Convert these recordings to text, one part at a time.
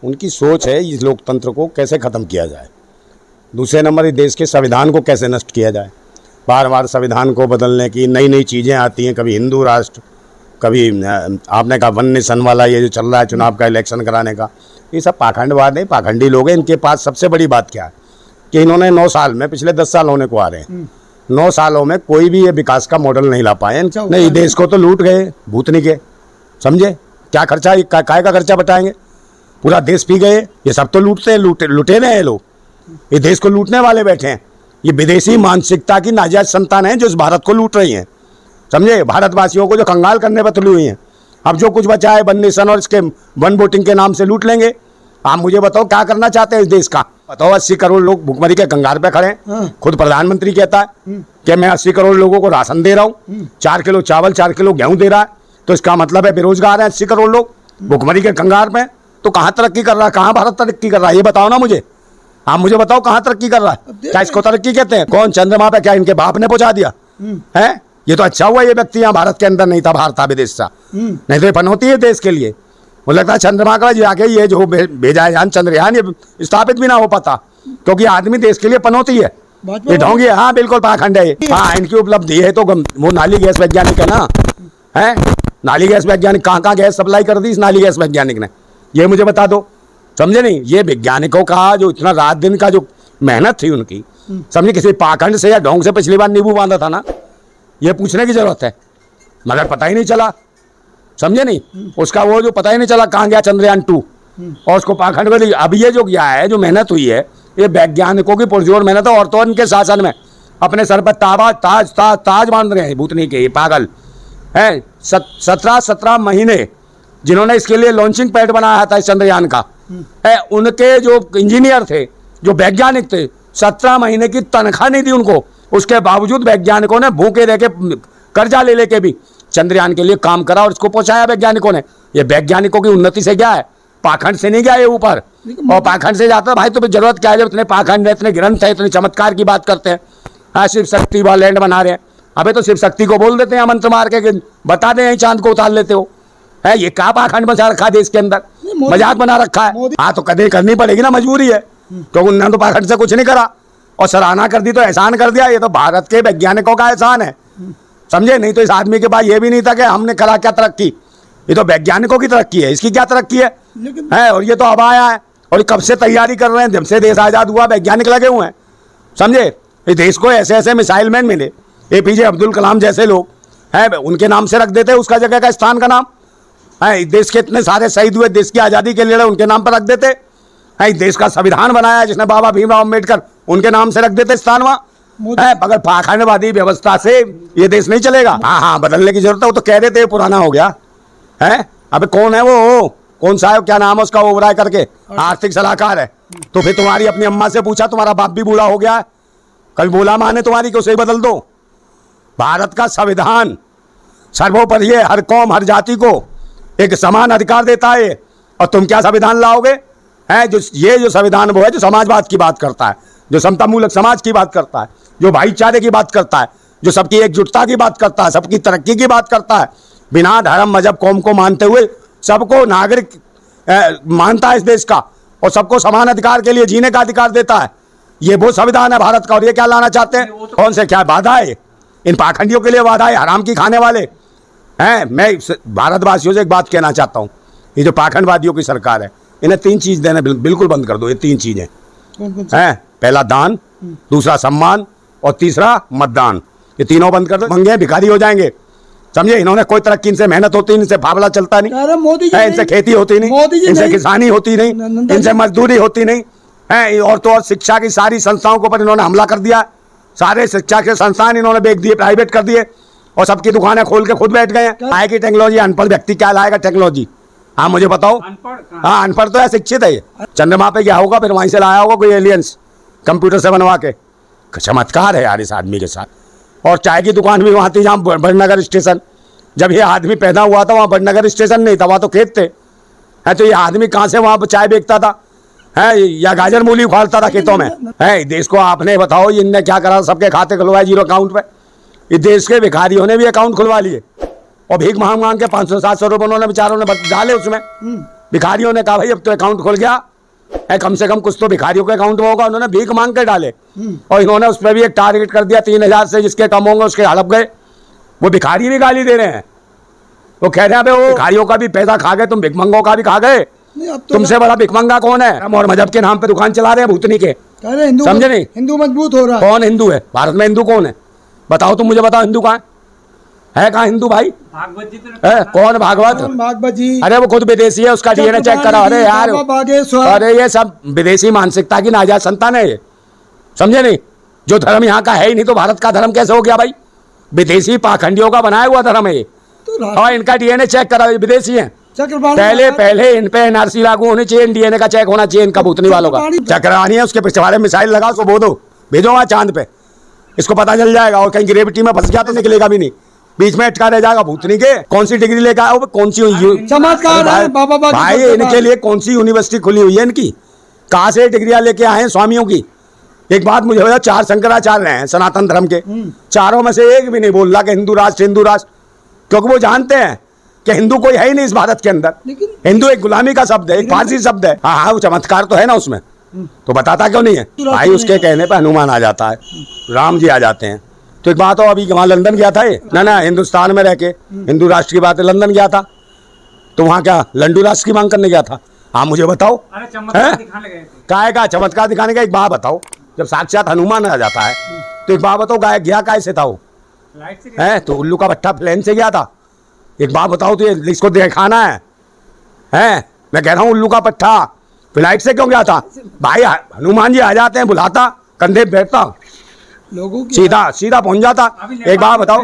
उनकी सोच है इस लोकतंत्र को कैसे ख़त्म किया जाए। दूसरे नंबर, इस देश के संविधान को कैसे नष्ट किया जाए। बार बार संविधान को बदलने की नई नई चीज़ें आती हैं, कभी हिंदू राष्ट्र, कभी आपने कहा वन नेशन वाला ये जो चल रहा है चुनाव का इलेक्शन कराने का, ये सब पाखंडवाद है, पाखंडी लोग हैं। इनके पास सबसे बड़ी बात क्या है कि इन्होंने 9 साल में, पिछले 10 साल होने को आ रहे हैं, 9 सालों में कोई भी ये विकास का मॉडल नहीं ला पाए। नहीं, देश को तो लूट गए, भूतनी के, समझे क्या खर्चा, काय का खर्चा बताएंगे, पूरा देश पी गए। ये सब तो लूटते हैं, लुटे हैं लोग, ये देश को लूटने वाले बैठे हैं। ये विदेशी मानसिकता की नाजायज संतान है जो इस भारत को लूट रही हैं, समझे, भारतवासियों को जो कंगाल करने पर तुली हुई हैं। अब जो कुछ बचा है वन नेशन और इसके वन वोटिंग के नाम से लूट लेंगे। आप मुझे बताओ क्या करना चाहते हैं इस देश का, बताओ। 80 करोड़ लोग भुखमरी के कंगाल पे खड़े हैं। खुद प्रधानमंत्री कहता है कि मैं 80 करोड़ लोगों को राशन दे रहा हूँ, 4 किलो चावल 4 किलो गेहूं दे रहा है। तो इसका मतलब है बेरोजगार है 80 करोड़ लोग भुखमरी के कंगाल पे। तो कहाँ तरक्की कर रहा है, कहाँ भारत तरक्की कर रहा है, ये बताओ ना मुझे। आप मुझे बताओ कहाँ तरक्की कर रहा है, क्या इसको तरक्की कहते हैं? कौन चंद्रमा पे, क्या इनके बाप ने पहुंचा दिया है? ये तो अच्छा हुआ ये व्यक्ति यहाँ भारत के अंदर नहीं था, बाहर था, विदेश था, नहीं तो ये पनौती है देश के लिए। मुझे लगता है चंद्रमा का जाके ये जो भेजा है यान, चंद्रयान, ये स्थापित भी ना हो पाता, क्योंकि आदमी देश के लिए पनौती है, ये ढोंगी है। हाँ बिल्कुल पाखंड है। हाँ, इनकी उपलब्धि है तो वो नाली गैस वैज्ञानिक है ना, है नाली गैस वैज्ञानिक। कहाँ गैस सप्लाई कर दी इस नाली गैस वैज्ञानिक ने, ये मुझे बता दो, समझे नहीं। ये वैज्ञानिकों का जो इतना रात दिन का जो मेहनत थी उनकी, समझे, किसी पाखंड से या ढोंग से पिछली बार नींबू बांधा था ना, ये पूछने की जरूरत है, मगर पता ही नहीं चला, समझे नहीं। उसका वो जो पता ही नहीं चला कहाँ गया चंद्रयान 2, और उसको पाखंड में। अब ये जो गया है, जो मेहनत हुई है, ये वैज्ञानिकों की पुरजोर मेहनत है। और तो इनके शासन में अपने सर पर ताज बांध रहे हैं भूतनी के, ये पागल है। 17 महीने जिन्होंने इसके लिए लॉन्चिंग पैड बनाया था इस चंद्रयान का, उनके जो इंजीनियर थे, जो वैज्ञानिक थे, 17 महीने की तनख्वाह नहीं दी उनको। उसके बावजूद वैज्ञानिकों ने भूखे रह के, कर्जा ले लेके भी चंद्रयान के लिए काम करा और इसको पहुंचाया वैज्ञानिकों ने। ये वैज्ञानिकों की उन्नति से क्या है, पाखंड से नहीं गया ये ऊपर। और पाखंड से जाता है भाई, तो जरूरत क्या है जब इतने पाखंड है, इतने ग्रंथ है, इतने चमत्कार की बात करते हैं। हाँ, शिव शक्ति वाला लैंड बना रहे हैं। अबे तो शिव शक्ति को बोल देते हैं मंत्र मार के, बता दें यहीं चांद को उतार लेते हो। है ये क्या पाखंड बचा रखा है देश के अंदर, मजाक बना रखा है। हाँ तो कदर करनी पड़ेगी ना, मजबूरी है, क्योंकि उन्होंने तो पाखंड से कुछ नहीं करा और सराहना कर दी तो एहसान कर दिया। ये तो भारत के वैज्ञानिकों का एहसान है, समझे नहीं। तो इस आदमी के पास ये भी नहीं था कि हमने करा क्या तरक्की, ये तो वैज्ञानिकों की तरक्की है, इसकी क्या तरक्की है। और ये तो अब आया है और कब से तैयारी कर रहे हैं, जब से देश आज़ाद हुआ वैज्ञानिक लगे हुए हैं, समझे। इस देश को ऐसे ऐसे मिसाइल मैन मिले, APJ अब्दुल कलाम जैसे लोग हैं, उनके नाम से रख देते उसका जगह का स्थान का नाम है। देश के इतने सारे शहीद हुए देश की आज़ादी के लिए, उनके नाम पर रख देते हैं। देश का संविधान बनाया जिसने बाबा भीमराव अम्बेडकर, उनके नाम से रख देते स्थान वहाँ है। अगर पाखंडवादी व्यवस्था से ये देश नहीं चलेगा। हाँ, बदलने की जरूरत है। वो तो कह देते पुराना हो गया है। अब कौन है वो, कौन सा है, क्या नाम है उसका, वो राय करके आर्थिक सलाहकार है। तो फिर तुम्हारी अपनी अम्मा से पूछा, तुम्हारा बाप भी बूढ़ा हो गया है, कल बोला माने तुम्हारी को सही बदल दो। भारत का संविधान सर्वोपरि है, हर कौम हर जाति को एक समान अधिकार देता है। और तुम क्या संविधान लाओगे, है जो ये जो संविधान वो है जो समाजवाद की बात करता है, जो समतामूलक समाज की बात करता है, जो भाईचारे की बात करता है, जो सबकी एकजुटता की बात करता है, सबकी तरक्की की बात करता है, बिना धर्म मजहब कौम को मानते हुए सबको नागरिक मानता है इस देश का, और सबको समान अधिकार के लिए जीने का अधिकार देता है। ये वो संविधान है भारत का। और ये क्या लाना चाहते हैं, कौन से क्या वादा है, इन पाखंडियों के लिए वादा है, हराम की खाने वाले हैं। मैं भारतवासियों से एक बात कहना चाहता हूँ, ये जो पाखंडवादियों की सरकार है, इन्हें 3 चीज देना बिल्कुल बंद कर दो। ये 3 चीजें हैं, पहला दान, दूसरा सम्मान और तीसरा मतदान। ये तीनों बंद कर दो, मंगे भिखारी हो जाएंगे, समझे। इन्होंने कोई तरक्की, इनसे मेहनत होती नहीं, इनसे फावला चलता नहीं, मोदी जी इनसे खेती होती नहीं, इनसे किसानी होती नहीं, इनसे मजदूरी होती नहीं है। और तो और शिक्षा की सारी संस्थाओं के ऊपर इन्होंने हमला कर दिया। सारे शिक्षा के संस्थान इन्होंने बेच दिए, प्राइवेट कर दिए, और सबकी दुकानें खोल के खुद बैठ गए हैं। आए की टेक्नोलॉजी, अनपढ़ व्यक्ति क्या लाएगा टेक्नोलॉजी। हाँ मुझे बताओ, हाँ अनपढ़ तो है, शिक्षित है ये। चंद्रमा पे क्या होगा, फिर वहीं से लाया होगा कोई एलियंस कंप्यूटर से बनवा के। चमत्कार है यार इस आदमी के साथ। और चाय की दुकान भी वहाँ थी जहाँ बड़नगर स्टेशन, जब ये आदमी पैदा हुआ था वहाँ बड़नगर स्टेशन नहीं था, वहाँ तो खेत थे। है तो ये आदमी कहाँ से वहाँ चाय बेचता था, है या गाजर मूली उखाड़ता था खेतों में। है देश को आपने बताओ इनने क्या करा, सबके खाते खुलवाए 0 अकाउंट पे। इस देश के भिखारियों ने भी अकाउंट खुलवा लिए और भीख मांग मांग के 500-700 रुपये उन्होंने बेचारों ने डाले उसमें। भिखारियों ने कहा भाई अब तो अकाउंट खुल गया है, कम से कम कुछ तो भिखारियों के अकाउंट में होगा, उन्होंने भीख मांग के डाले और इन्होंने उस पर भी एक टारगेट कर दिया 3000 से, जिसके कम होंगे उसके हड़प गए। वो भिखारी भी गाली दे रहे हैं, वो कह रहे हैं वो भिखारियों का भी पैसा खा गए, तुम भिखमंगों का भी खा गए, तो तुमसे बड़ा भिखमंगा कौन है? हम और मजहब के नाम पे दुकान चला रहे हैं भूतनी के, समझे नहीं? हिंदू मजबूत हो रहा है। कौन हिंदू है भारत में? हिंदू कौन है बताओ, तुम मुझे बताओ, हिंदू कहाँ है? कहाँ हिंदू भाई? भागवत जी है कौन भागवत? भागवत जी, अरे वो खुद विदेशी है, उसका डीएनए चेक करा। अरे यार, अरे ये सब विदेशी मानसिकता की नाजायज संतान है ये, समझे नहीं? जो धर्म यहाँ का है ही नहीं तो भारत का धर्म कैसे हो गया भाई? विदेशी पाखंडियों का बनाया हुआ धर्म है ये, और इनका डीएनए चेक करा, विदेशी है। पहले इन पे एनआरसी लागू होनी चाहिए, डीएनए का चेक होना चाहिए इनका भूतनी वालों का। चक्रवाणी है, उसके पिछवाड़े मिसाइल लगा, उसको बोलो भेजो वहाँ चांद पे, इसको पता चल जाएगा। और कहीं ग्रेविटी में फंस गया तो निकलेगा भी नहीं, बीच में अटका रह जाएगा। भूतनी के कौन सी डिग्री लेकर आओ, कौन सी चमत्कार है बाबा भाई, इनके लिए कौन सी यूनिवर्सिटी खुली हुई है इनकी? कहाँ से डिग्रियां लेके आए हैं स्वामियों की? एक बात मुझे बताओ, 4 शंकराचार्य हैं सनातन धर्म के, चारों में से एक भी नहीं बोल रहा कि हिंदू राष्ट्र, क्योंकि वो जानते हैं कि हिंदू कोई है ही नहीं इस भारत के अंदर। हिंदू एक गुलामी का शब्द है, एक फारसी शब्द है। हाँ, वो चमत्कार तो है ना उसमें, तो बताता क्यों नहीं है भाई? उसके कहने पे हनुमान आ जाता है, राम जी आ जाते हैं। तो एक बात हो, अभी वहाँ लंदन गया था ये ना, हिंदुस्तान में रह के हिंदू राष्ट्र की बात है, लंदन गया था तो वहाँ क्या लंडू राष्ट्र की मांग करने गया था? हाँ मुझे बताओ, काय का चमत्कार दिखाने का? एक बात बताओ, जब साक्षात हनुमान आ जाता है तो एक बात बताओ, गाय गया कैसे था वो? है तो उल्लू का भट्टा प्लेन से गया था। एक बात बताओ, तो ये इसको दिखाना है? मैं कह रहा हूँ उल्लू का पट्टा फ्लाइट से क्यों गया था भाई? हनुमान जी आ जाते हैं, बुलाता, कंधे पे बैठता, सीधा पहुंच जाता। एक बात बताओ,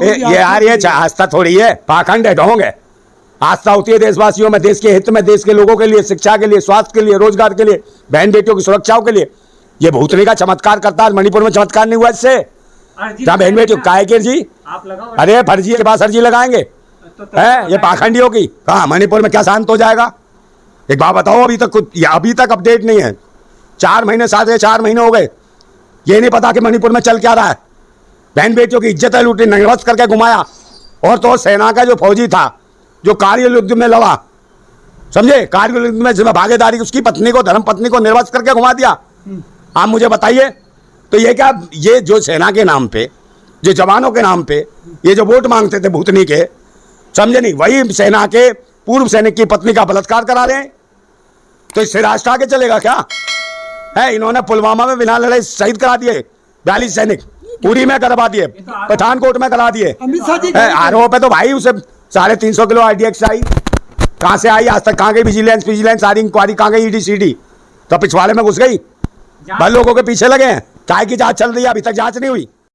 ये यार ये आस्था थोड़ी है, पाखंड है, ढोंग है। आस्था होती है देशवासियों में, देश के हित में, देश के लोगों के लिए, शिक्षा के लिए, स्वास्थ्य के लिए, रोजगार के लिए, बहन बेटियों की सुरक्षाओं के लिए। ये भूतनी का चमत्कार करता है, मणिपुर में चमत्कार नहीं हुआ इससे? क्या बहन बेटियों काय के जी? अरे फर्जी के पास अर्जी लगाएंगे है ये पाखंडियों की? कहा मणिपुर में क्या शांत हो जाएगा? एक बात बताओ, अभी तक अपडेट नहीं है। 4 महीने 4.5 महीने हो गए, ये नहीं पता कि मणिपुर में चल क्या रहा है। बहन बेटियों की इज्जत लूटी, नंगवत करके घुमाया। और तो सेना का जो फौजी था, जो कारगिल युद्ध में लड़ा, समझे, कारगिल युद्ध में जिसमें भागीदारी, उसकी पत्नी को, धर्म पत्नी को निर्वस्त्र करके घुमा दिया। आप मुझे बताइए, तो ये क्या, ये जो सेना के नाम पे, जो जवानों के नाम पे ये जो वोट मांगते थे भूतनी के, समझे नहीं, वही सेना के पूर्व सैनिक की पत्नी का बलात्कार करा रहे हैं। तो इससे राष्ट्र आगे चलेगा क्या? है इन्होंने पुलवामा में बिना लड़ाई शहीद करा दिए 42 सैनिक, उरी में करवा दिए, पठानकोट में करा दिए। आरोप है तो भाई उसे 350 किलो RDX आई, कहाँ से आई आज तक? कहाँ गई विजिलेंस सारी इंक्वायरी? कहाँ गई ED CD? तो पिछवाड़े में घुस गई, लोगों के पीछे लगे हैं। काय की जांच चल रही है, अभी तक जांच नहीं हुई।